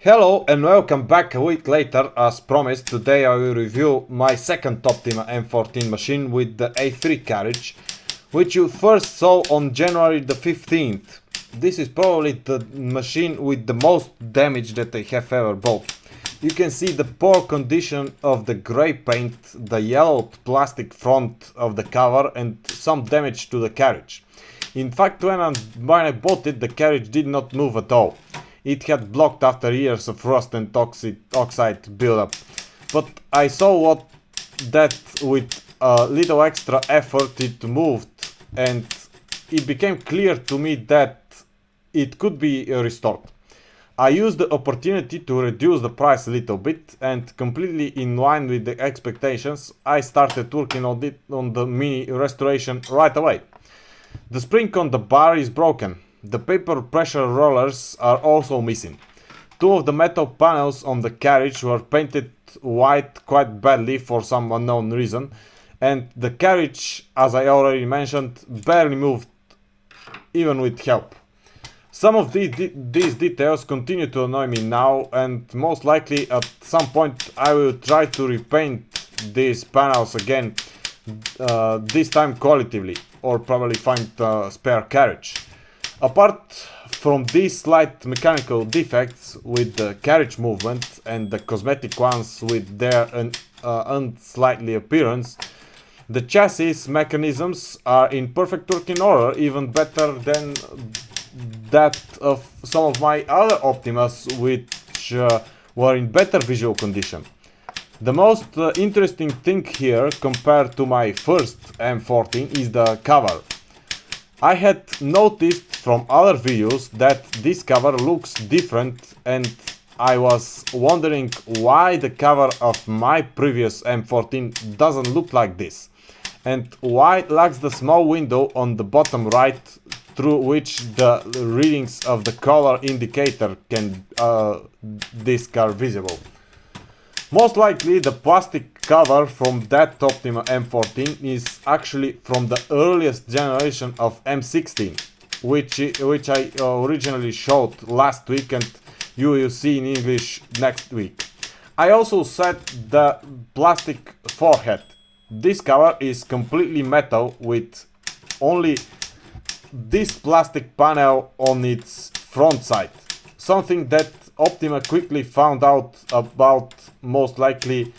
Hello and welcome back a week later. As promised, today I will review my second Optima M14 machine with the A3 carriage, which you first saw on January the 15th. This is probably the machine with the most damage that I have ever bought. You can see the poor condition of the grey paint, the yellowed plastic front of the cover and some damage to the carriage. In fact, when I bought it, the carriage did not move at all. It had blocked after years of rust and oxide buildup. But I saw that with a little extra effort it moved, and it became clear to me that it could be restored. I used the opportunity to reduce the price a little bit, and completely in line with the expectations, I started working on the mini restoration right away. The spring on the bar is broken. The paper pressure rollers are also missing. Two of the metal panels on the carriage were painted white quite badly for some unknown reason, and the carriage, as I already mentioned, barely moved even with help. Some of these details continue to annoy me now, and most likely at some point I will try to repaint these panels again, this time qualitatively, or probably find a spare carriage. Apart from these slight mechanical defects with the carriage movement and the cosmetic ones with their unsightly appearance, the chassis mechanisms are in perfect working order, even better than that of some of my other Optimas, which were in better visual condition. The most interesting thing here compared to my first M14 is the cover. I had noticed from other videos that this cover looks different, and I was wondering why the cover of my previous M14 doesn't look like this, and why it lacks the small window on the bottom right through which the readings of the color indicator can are visible. Most likely the plastic cover from that Optima M14 is actually from the earliest generation of M16, which I originally showed last week, and you will see in English next week. I also set the plastic forehead. This cover is completely metal with only this plastic panel on its front side, something that Optima quickly found out about, most likely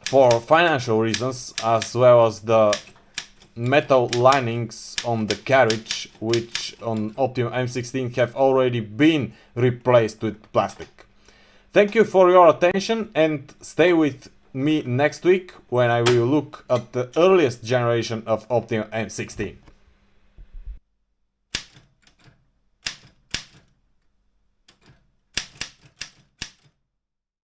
for financial reasons, as well as the metal linings on the carriage, which on Optima M16 have already been replaced with plastic. Thank you for your attention, and stay with me next week when I will look at the earliest generation of Optima M16.